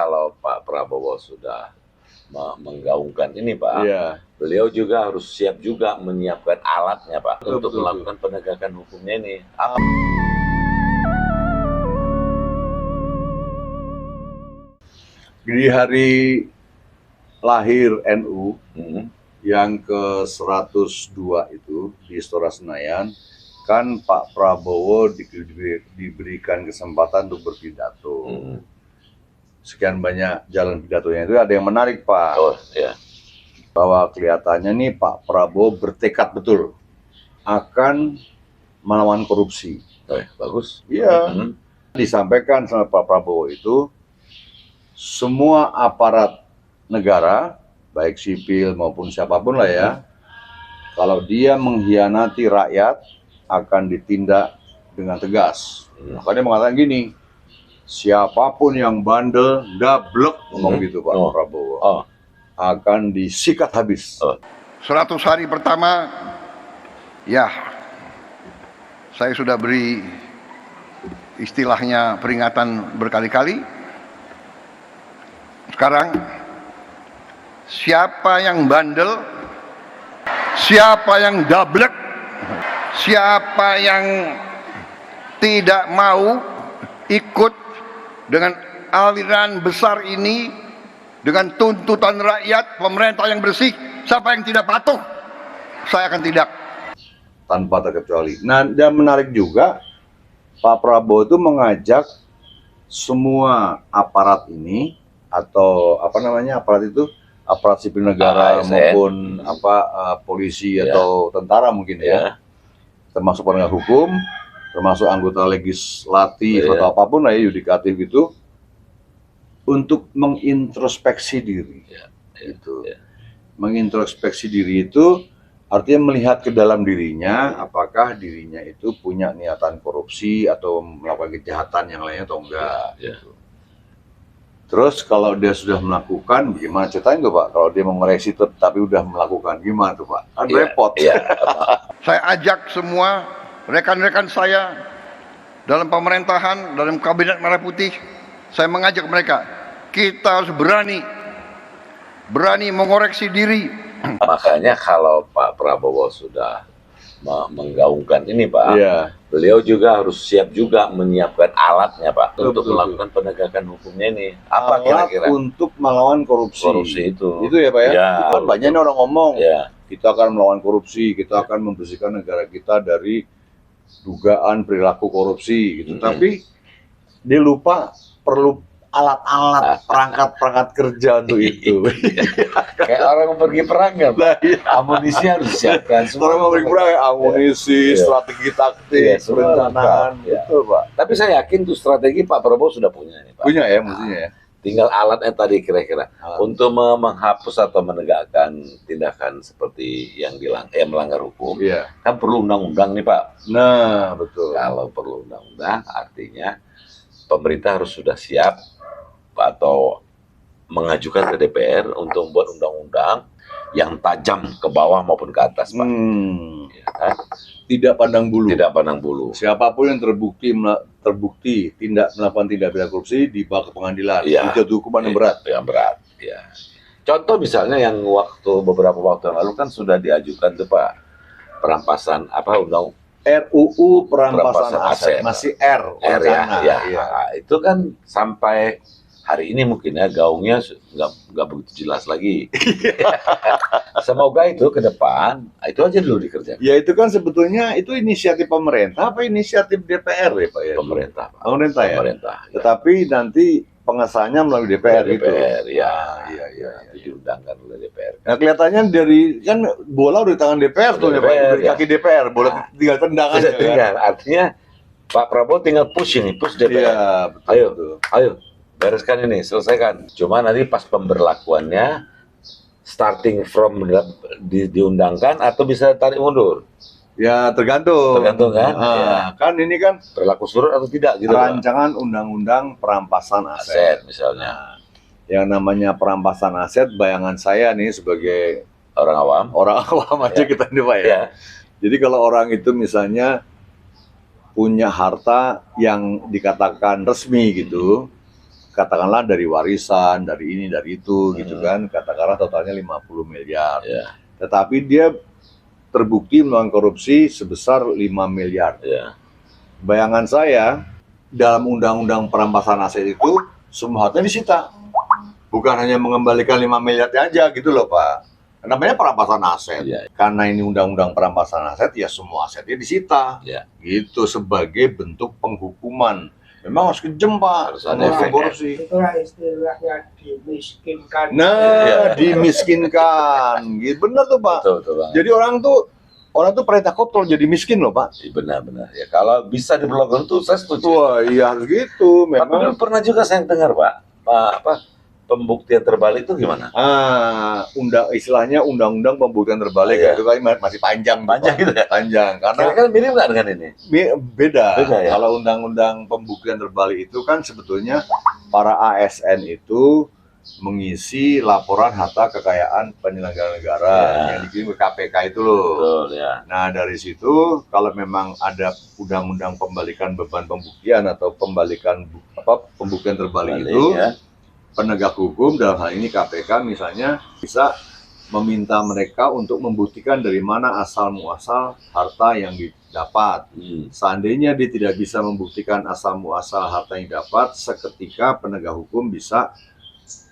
Kalau Pak Prabowo sudah menggaungkan ini, Pak, Iya. beliau juga harus siap juga menyiapkan alatnya, Pak, Betul, untuk betul, melakukan penegakan hukumnya ini. Di hari lahir NU Hmm. yang ke-102 itu di Istora Senayan, kan Pak Prabowo diberikan kesempatan untuk berpidato. Hmm. Sekian banyak jalan pidatonya itu ada yang menarik, Pak. Oh, ya. Bahwa kelihatannya nih Pak Prabowo bertekad betul akan melawan korupsi. Oh, bagus. Iya. Hmm. Disampaikan sama Pak Prabowo itu, semua aparat negara, baik sipil maupun siapapun lah ya, kalau dia mengkhianati rakyat akan ditindak dengan tegas. Makanya mengatakan gini, siapapun yang bandel, dablek, ngomong gitu Pak Prabowo, akan disikat habis. 100 hari pertama, ya, saya sudah beri istilahnya peringatan berkali-kali. Sekarang, siapa yang bandel, siapa yang dablek, siapa yang tidak mau ikut dengan aliran besar ini, dengan tuntutan rakyat, pemerintah yang bersih, siapa yang tidak patuh, saya akan tindak. Tanpa terkecuali. Nah, dan menarik juga, Pak Prabowo itu mengajak semua aparat ini, atau apa namanya aparat itu, aparat sipil negara maupun polisi atau tentara mungkin ya, termasuk penegak hukum, termasuk anggota legislatif atau apapun lah ya, yudikatif gitu, untuk mengintrospeksi diri. Gitu. Mengintrospeksi diri itu artinya melihat ke dalam dirinya, apakah dirinya itu punya niatan korupsi atau melakukan kejahatan yang lainnya atau enggak. Gitu. Terus kalau dia sudah melakukan, gimana ceritanya tuh Pak? Kalau dia mengoreksi tapi udah melakukan, gimana tuh Pak? Kan repot. Saya ajak semua rekan-rekan saya dalam pemerintahan, dalam kabinet Merah Putih, saya mengajak mereka, kita harus berani mengoreksi diri. Makanya kalau Pak Prabowo sudah menggaungkan ini, Pak, beliau juga harus siap juga menyiapkan alatnya, Pak, untuk melakukan penegakan hukumnya ini. Apa kira-kira? Untuk melawan korupsi. Korupsi itu. Itu ya Pak ya? Ya, itu kan banyak orang ngomong, kita akan melawan korupsi, kita akan membersihkan negara kita dari dugaan perilaku korupsi gitu. Tapi dia lupa perlu alat-alat, perangkat-perangkat kerja untuk itu. Kayak orang mau pergi perang ya, Pak. Amunisi harus disiapkan. Orang mau pergi perang, amunisi, strategi taktik, perencanaan, betul Pak. Tapi saya yakin tuh strategi Pak Prabowo sudah punya nih, Pak. Punya ya, mestinya ya. Tinggal alatnya tadi kira-kira untuk menghapus atau menegakkan tindakan seperti yang melanggar hukum. Kan perlu undang-undang nih, Pak. Nah, betul. Kalau perlu undang-undang, artinya pemerintah harus sudah siap atau mengajukan ke DPR untuk membuat undang-undang yang tajam ke bawah maupun ke atas, Pak. Ya, kan? Tidak pandang bulu. Tidak pandang bulu. Siapapun yang terbukti melakukan tindak pidana korupsi dibawa ke pengadilan. Dijatuhi hukuman yang berat. Yang berat. Ya. Contoh misalnya yang beberapa waktu yang lalu kan sudah diajukan tuh Pak, perampasan undang RUU perampasan aset. Masih R ya. Itu kan sampai hari ini mungkin ya gaungnya nggak begitu jelas lagi. Semoga itu ke depan itu aja dulu dikerjakan. Ya itu kan sebetulnya itu inisiatif pemerintah apa inisiatif DPR ya Pak ya? Pemerintah, Pak. Pemerintah ya. Pemerintah. Tetapi nanti pengesahannya melalui DPR gitu. DPR ya. Diundangkan oleh DPR. Nah kelihatannya dari kan bola udah di tangan DPR tuh ya Pak, udah kaki DPR, bola tinggal tendang aja. Artinya Pak Prabowo tinggal push DPR. Iya, betul. Ayo bereskan ini, selesaikan. Cuma nanti pas pemberlakuannya starting from diundangkan atau bisa tarik mundur. Ya tergantung kan. Kan ini kan berlaku surut atau tidak gitu. Rancangan undang-undang perampasan aset misalnya. Yang namanya perampasan aset, bayangan saya nih sebagai orang awam aja kita nih Pak ya. Jadi kalau orang itu misalnya punya harta yang dikatakan resmi gitu, katakanlah dari warisan, dari ini, dari itu, gitu kan, katakanlah totalnya 50 miliar. Ya. Tetapi dia terbukti melakukan korupsi sebesar 5 miliar. Ya. Bayangan saya, dalam undang-undang perampasan aset itu, semua harta disita. Bukan hanya mengembalikan 5 miliar aja gitu loh Pak. Namanya perampasan aset. Ya. Karena ini undang-undang perampasan aset, ya semua asetnya disita. Ya. Gitu, sebagai bentuk penghukuman. Memang harus kejam Pak, Harus ada sama efek, korupsi. Itulah istilahnya dimiskinkan. Nah, Iya. dimiskinkan. Gitu, bener tuh Pak. Betul, betul Bang. Jadi orang tuh perintah kotor jadi miskin loh Pak. Benar-benar. Ya, kalau bisa diberlakukan itu saya setuju. Wah, iya harus gitu. Tapi Memang. dulu pernah juga saya dengar Pak, pembuktian terbalik itu gimana? Istilahnya undang-undang pembuktian terbalik Iya. ya, itu kan masih panjang, tuh, Panjang Pak. gitu ya? Panjang karena Kira-kira mirip nggak dengan ini? beda. Beda ya? Kalau undang-undang pembuktian terbalik itu kan sebetulnya para ASN itu mengisi laporan harta kekayaan penyelenggara negara Ya. yang dikirim ke KPK itu loh. Betul ya. Nah dari situ kalau memang ada undang-undang pembalikan beban pembuktian atau pembuktian terbalik Balik, itu, ya. penegak hukum dalam hal ini KPK misalnya bisa meminta mereka untuk membuktikan dari mana asal muasal harta yang didapat. Seandainya dia tidak bisa membuktikan asal muasal harta yang didapat, seketika penegak hukum bisa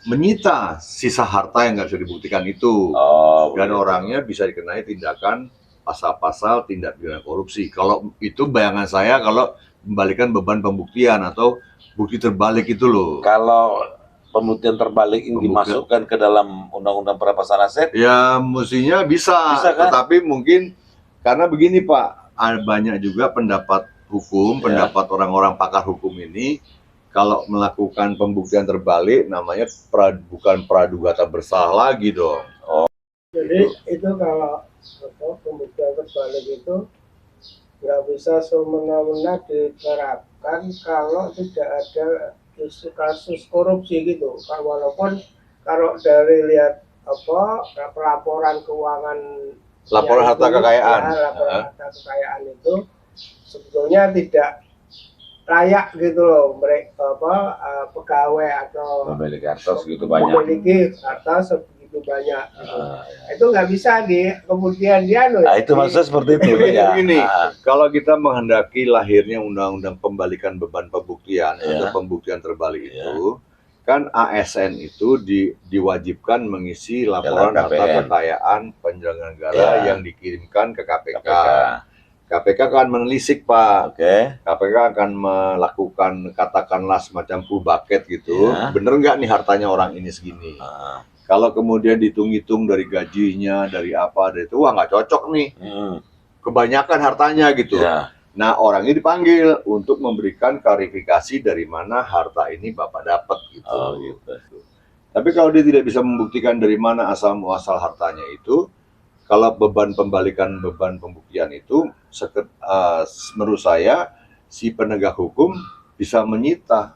menyita sisa harta yang nggak bisa dibuktikan itu. Oh, Dan begitu. orangnya bisa dikenai tindakan pasal-pasal tindak pidana korupsi. Kalau itu bayangan saya kalau membalikan beban pembuktian atau bukti terbalik itu loh. Kalau pembuktian terbalik ini Pembuktian. dimasukkan ke dalam undang-undang perampasan aset, Ya mestinya bisa, Bisa, kan? tetapi mungkin karena begini Pak, ada banyak juga pendapat hukum, Ya. pendapat orang-orang pakar hukum ini, kalau melakukan pembuktian terbalik namanya bukan praduga tak bersalah lagi dong. Jadi itu kalau pembuktian terbalik itu nggak bisa semena-mena diterapkan kalau tidak ada kasus korupsi gitu. Walaupun kalau dari lihat pelaporan keuangan, Laporan ya harta itu, kekayaan. ya, laporan harta kekayaan itu sebetulnya tidak layak gitu loh mereka pegawai atau memiliki harta segitu banyak. memiliki harta sebegitu banyak gitu. Ah, ya. Itu nggak bisa kemudian dia Nah, itu maksudnya seperti itu ya. Begini, Ah, kalau kita menghendaki lahirnya undang-undang pembalikan beban pembuktian Ya. atau pembuktian terbalik Ya. itu, kan ASN itu diwajibkan mengisi laporan Dalam harta KPN. kekayaan penyelenggara negara Ya. yang dikirimkan ke KPK. KPK. KPK akan menelisik Pak. Oke. KPK akan melakukan katakanlah semacam full bucket gitu. Ya. Bener nggak nih hartanya orang ini segini? Ah, Kalau kemudian dihitung-hitung dari gajinya, dari apa, dari itu, wah nggak cocok nih. Kebanyakan hartanya gitu. Ya. Nah orang ini dipanggil untuk memberikan klarifikasi dari mana harta ini Bapak dapat gitu. Oh, gitu. Tapi kalau dia tidak bisa membuktikan dari mana asal muasal hartanya itu, kalau pembalikan beban pembuktian itu, menurut saya si penegak hukum bisa menyita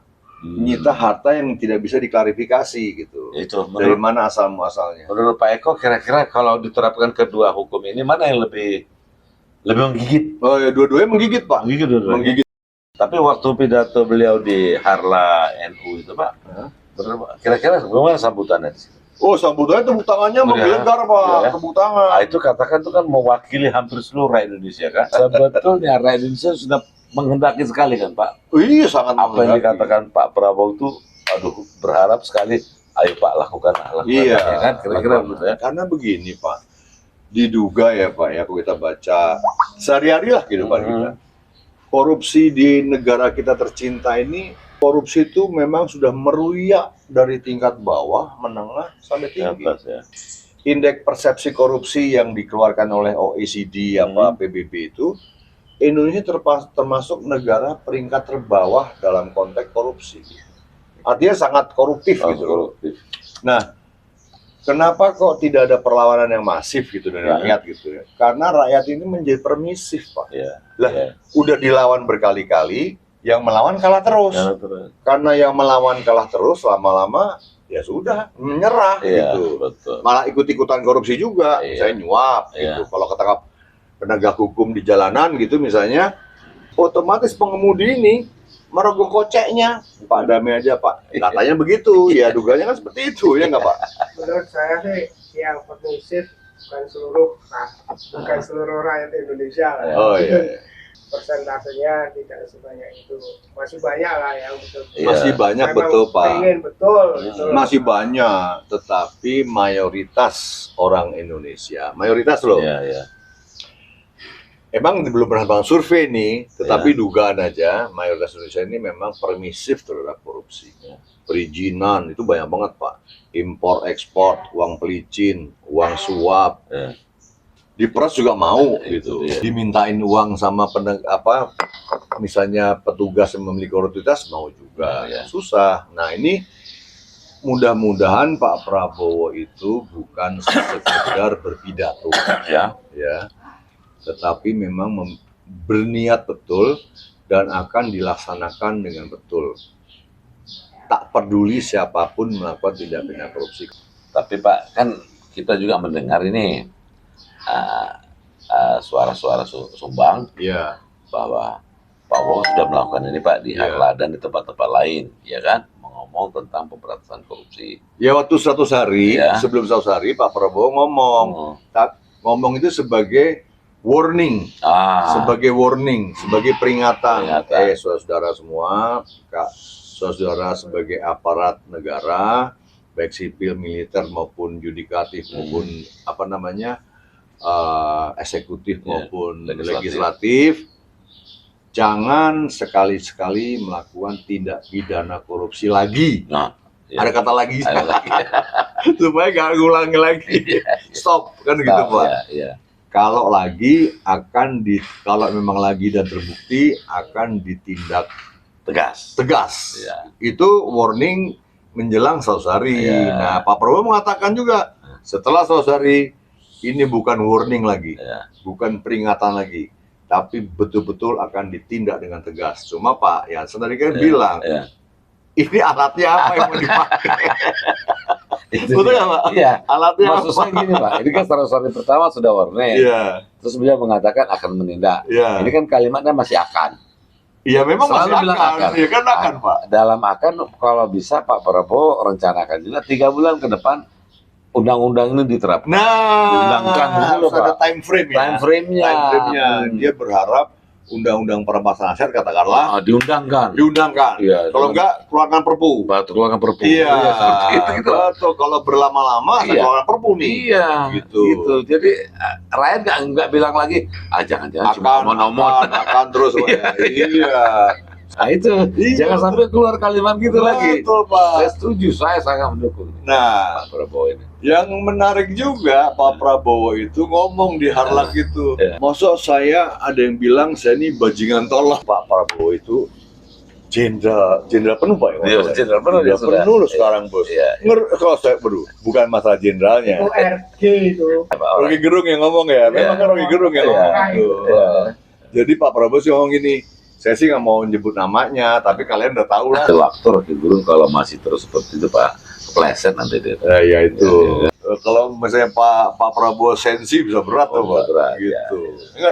harta yang tidak bisa diklarifikasi gitu. Itu Dari menurut, mana asal muasalnya? menurut Pak Eko kira-kira kalau diterapkan kedua hukum ini mana yang lebih menggigit? Oh ya dua-duanya menggigit Pak. Menggigit dua-duanya. Menggigit. Tapi waktu pidato beliau di Harla NU itu Pak, bener, Pak? Kira-kira bagaimana sambutannya di situ? Oh sambutannya tepuk tangannya Ya. menggelegar Pak, Ya. tepuk tangan. Nah, itu katakan itu kan mewakili hampir seluruh rakyat Indonesia kan. Sebetulnya rakyat Indonesia sudah menghendaki sekali kan Pak. Oh, iya sangat Apa yang menghendaki. dikatakan Pak Prabowo itu, aduh berharap sekali. Ayo Pak lakukan Iya, ya kan. Kira-kira lakukan. begitu ya. Karena begini Pak, diduga ya Pak ya, kalau kita baca sehari-hari lah kehidupan kita. Korupsi di negara kita tercinta ini, korupsi itu memang sudah meruyak dari tingkat bawah, menengah, sampai tinggi. Atas, ya. Indeks persepsi korupsi yang dikeluarkan oleh OECD PBB itu, Indonesia termasuk negara peringkat terbawah dalam konteks korupsi. Artinya sangat koruptif gitu. Koruptif. Nah, kenapa kok tidak ada perlawanan yang masif gitu dari Ya. rakyat gitu ya? Karena rakyat ini menjadi permisif Pak. Ya. Lah, Ya. udah dilawan berkali-kali, yang melawan kalah terus. Ya, terus. Karena yang melawan kalah terus, lama-lama ya sudah menyerah Iya, gitu. betul. Malah ikut-ikutan korupsi juga, Iya. misalnya nyuap Iya. gitu. Kalau kata penegak hukum di jalanan gitu misalnya, otomatis pengemudi ini merogoh koceknya. Pak damai aja Pak. Katanya begitu, ya duganya kan seperti itu, ya nggak Pak? Menurut saya sih yang permisif bukan seluruh rakyat Indonesia lah. Oh iya. Persentasenya tidak sebanyak itu. Masih banyak lah yang betul. Masih banyak Memang betul Pak. pengen betul. Gitu loh. Masih banyak, tetapi mayoritas orang Indonesia, mayoritas loh. Iya, iya. Emang belum pernah bang survei nih, tetapi dugaan aja mayoritas Indonesia ini memang permisif terhadap korupsi. Perizinan itu banyak banget Pak. Impor ekspor, uang pelicin, uang suap. Ya. Diperas juga mau gitu. Iya. Dimintain uang sama misalnya petugas yang memiliki otoritas mau juga. Iya. Susah. Nah, ini mudah-mudahan Pak Prabowo itu bukan sekedar berpidato Ya. tetapi memang berniat betul dan akan dilaksanakan dengan betul. Tak peduli siapapun melakukan tindak pidana korupsi. Tapi Pak, kan kita juga mendengar ini suara-suara sumbang Iya. bahwa Pak Prabowo sudah melakukan ini Pak di Iya. Harla dan di tempat-tempat lain, ya kan? Ngomong tentang pemberantasan korupsi. Ya waktu 100 hari, Iya. sebelum 100 hari Pak Prabowo ngomong. Ngomong itu sebagai warning, sebagai peringatan. Peringatan. Saudara-saudara semua, saudara sebagai aparat negara, baik sipil, militer maupun yudikatif maupun eksekutif maupun legislatif, jangan sekali-sekali melakukan tindak pidana korupsi lagi. Nah, ya. Ada kata lagi, Ada lagi. supaya nggak ngulangi lagi. Stop, kan gitu Pak. Ya. Kalau memang lagi dan terbukti akan ditindak tegas. Ya. Itu warning menjelang 100 hari. Ya. Nah, Pak Prabowo mengatakan juga setelah 100 hari ini bukan warning lagi, Ya. bukan peringatan lagi, tapi betul-betul akan ditindak dengan tegas. Cuma Pak Jansen tadi kan bilang, Ya. ini alatnya apa yang mau dipakai? Itu Betul nggak Pak? Iya. Alatnya Maksud saya gini Pak, ini kan 100 hari pertama sudah warning. Iya. Terus beliau mengatakan akan menindak. Iya. Ini kan kalimatnya masih akan. Iya memang Selalu masih bilang akan. Iya kan akan Pak. Dalam akan kalau bisa Pak Prabowo rencanakan juga 3 bulan ke depan undang-undang ini diterapkan. Diundangkan dulu, harus ada Pak. time frame ya. Time frame-nya. Time frame-nya. Dia berharap undang-undang perampasan aset katakanlah Diundangkan. diundangkan. Iya, Kalau enggak keluarkan perpu. Batu keluarkan perpu. Iya, seperti itu gitu. betul. Kalau berlama-lama Iya. keluarkan perpu nih. Iya, Gitu. Jadi rakyat nggak bilang lagi, jangan-jangan cuma nomor. akan terus. Iya. Iya. Nah itu, Iya, jangan sampai keluar kalimat gitu lagi. Betul Pak. Saya setuju, saya sangat mendukung Nah, Pak Prabowo ini. yang menarik juga Pak Prabowo itu ngomong di Harlak itu. Iya. Masa saya ada yang bilang saya ini bajingan tolong. Pak Prabowo itu jenderal penuh Pak. Dia jenderal penuh, dia sudah. penuh sekarang Bos. Iya. Kalau saya bukan masalah jenderalnya. ORG itu. Rocky Gerung yang ngomong ya. Memang kan Rocky Gerung yang Iya. ngomong itu. Iya. Jadi Pak Prabowo sih ngomong gini. Saya sih nggak mau nyebut namanya, tapi kalian udah tahu lah. Waktu Rocky Gerung kalau masih terus seperti itu Pak, kepleset nanti dia. Ya itu. Kalau misalnya Pak Prabowo sensi bisa berat tuh Pak. Berat, Gitu.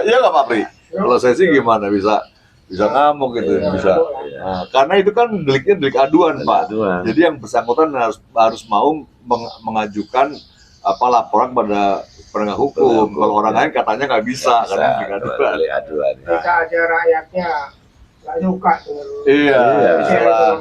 Iya nggak Pak Pri? Kalau sensi gimana bisa ngamuk gitu, Iya. bisa. Nah, karena itu kan deliknya delik aduan Pak. Aduan. Jadi yang bersangkutan harus mau mengajukan laporan pada penegak hukum. Kalau orang lain katanya nggak bisa, karena delik aduan. Aduan. Jika ada rakyatnya nggak suka dengan Iya,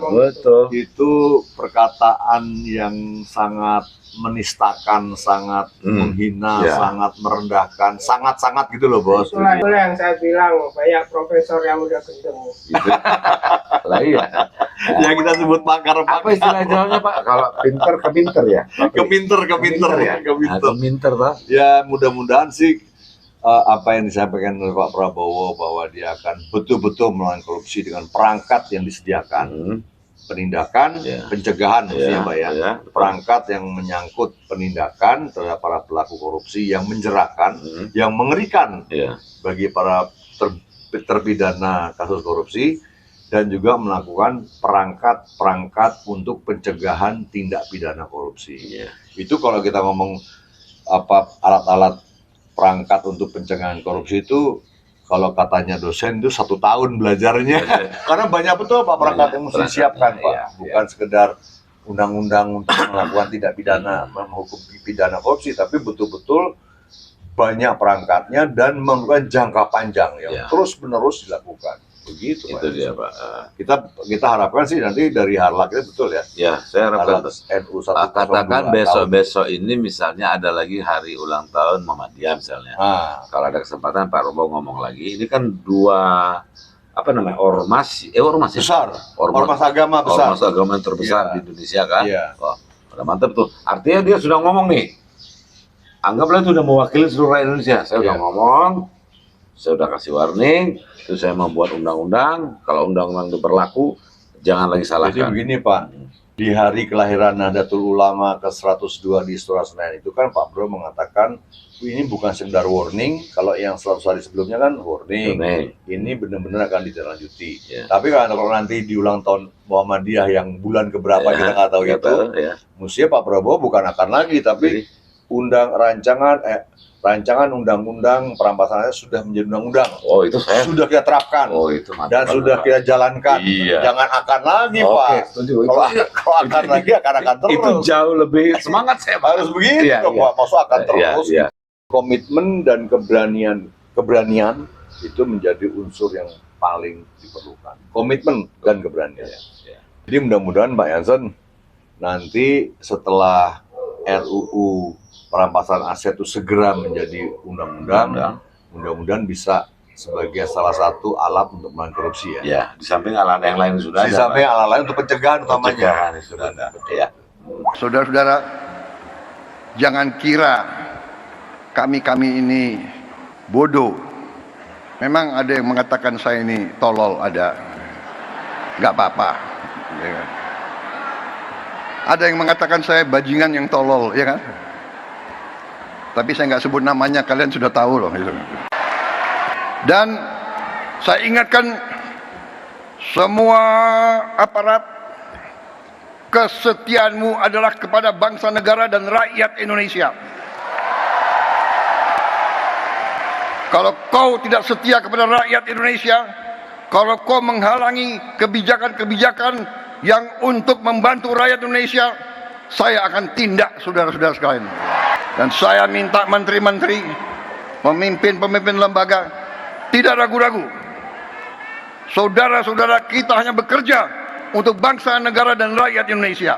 Betul. itu perkataan yang sangat menistakan, sangat menghina, Iya. sangat merendahkan, sangat-sangat gitu loh Bos. itulah yang saya bilang banyak profesor yang udah gendeng. Gitu. Lah iya. Yang kita sebut Apa pakar-pakar. istilah Jawanya Pak? Kalau pinter ke pinter ya? Keminter ya, Keminter. Keminter Pak. Ya mudah-mudahan sih apa yang disampaikan oleh Pak Prabowo bahwa dia akan betul-betul melawan korupsi dengan perangkat yang disediakan, penindakan, Ya. pencegahan maksudnya Pak ya. Ya. Perangkat yang menyangkut penindakan terhadap para pelaku korupsi yang menjerahkan, yang mengerikan Ya. bagi para terpidana kasus korupsi, dan juga melakukan perangkat-perangkat untuk pencegahan tindak pidana korupsi. Ya. Itu kalau kita ngomong alat-alat perangkat untuk pencegahan korupsi itu Kalau katanya dosen itu 1 tahun belajarnya, karena banyak betul Pak perangkat yang mesti disiapkan Pak, iya, bukan sekedar undang-undang untuk melakukan tindak pidana, menghukum pidana korupsi, tapi betul-betul banyak perangkatnya dan memerlukan jangka panjang yang Iya. terus-menerus dilakukan. Begitu Pak. Itu dia, Pak. Kita harapkan sih nanti dari Harlak itu betul ya. Ya, saya harapkan Harlak NU 102 katakan tahun. besok-besok ini misalnya ada lagi hari ulang tahun Muhammadiyah misalnya. Ah, Kalau ada kesempatan Pak Robo ngomong lagi, ini kan dua apa namanya ormas ya? besar. Ormas agama besar. Ormas agama yang terbesar Iya. di Indonesia kan. Iya. Wah, udah mantap tuh. Artinya dia sudah ngomong nih. Anggaplah itu udah mewakili seluruh rakyat Indonesia. Saya udah Iya. ngomong, saya udah kasih warning, terus saya membuat undang-undang. Kalau undang-undang itu berlaku, jangan lagi Jadi salahkan. begini Pak, di hari kelahiran Nahdlatul Ulama ke-102 di Istora Senayan itu kan Pak Bro mengatakan ini bukan sekedar warning, kalau yang 100 hari sebelumnya kan warning, Warning. ini benar-benar akan ditindaklanjuti. Ya. Tapi kalau nanti di ulang tahun Muhammadiyah yang bulan keberapa Ya, kita nggak tahu nggak itu, tahu, ya. mestinya Pak Prabowo bukan akan lagi, tapi rancangan undang-undang perampasannya sudah menjadi undang-undang, Oh itu saya. sudah kita terapkan Oh itu mantap. dan sudah kita jalankan. Iya. Jangan akan lagi Oke, Pak. setuju. Kalau akan lagi akan terus. Itu jauh lebih semangat saya, Pak. Harus begitu Iya, dong iya. Pak. Maksud akan Iya, terus. iya. Komitmen dan keberanian itu menjadi unsur yang paling diperlukan. Komitmen dan keberanian. Iya. Jadi mudah-mudahan Mbak Jansen nanti setelah RUU perampasan aset itu segera menjadi undang-undang, mudah-mudahan bisa sebagai salah satu alat untuk melawan korupsi ya. Ya, di samping alat yang lain sudah Di ada. samping Pak. alat lain untuk pencegahan utamanya. Pencegahan sudah ada. Ya. Saudara-saudara, jangan kira kami ini bodoh. Memang ada yang mengatakan saya ini tolol, ada. Nggak apa-apa. Ya kan? Ada yang mengatakan saya bajingan yang tolol, ya kan? Tapi saya nggak sebut namanya, kalian sudah tahu loh. Gitu. Dan saya ingatkan semua aparat, kesetiaanmu adalah kepada bangsa negara dan rakyat Indonesia. Kalau kau tidak setia kepada rakyat Indonesia, kalau kau menghalangi kebijakan-kebijakan yang untuk membantu rakyat Indonesia, saya akan tindak saudara-saudara sekalian. Dan saya minta menteri-menteri, pemimpin-pemimpin lembaga, tidak ragu-ragu. Saudara-saudara kita hanya bekerja untuk bangsa, negara, dan rakyat Indonesia.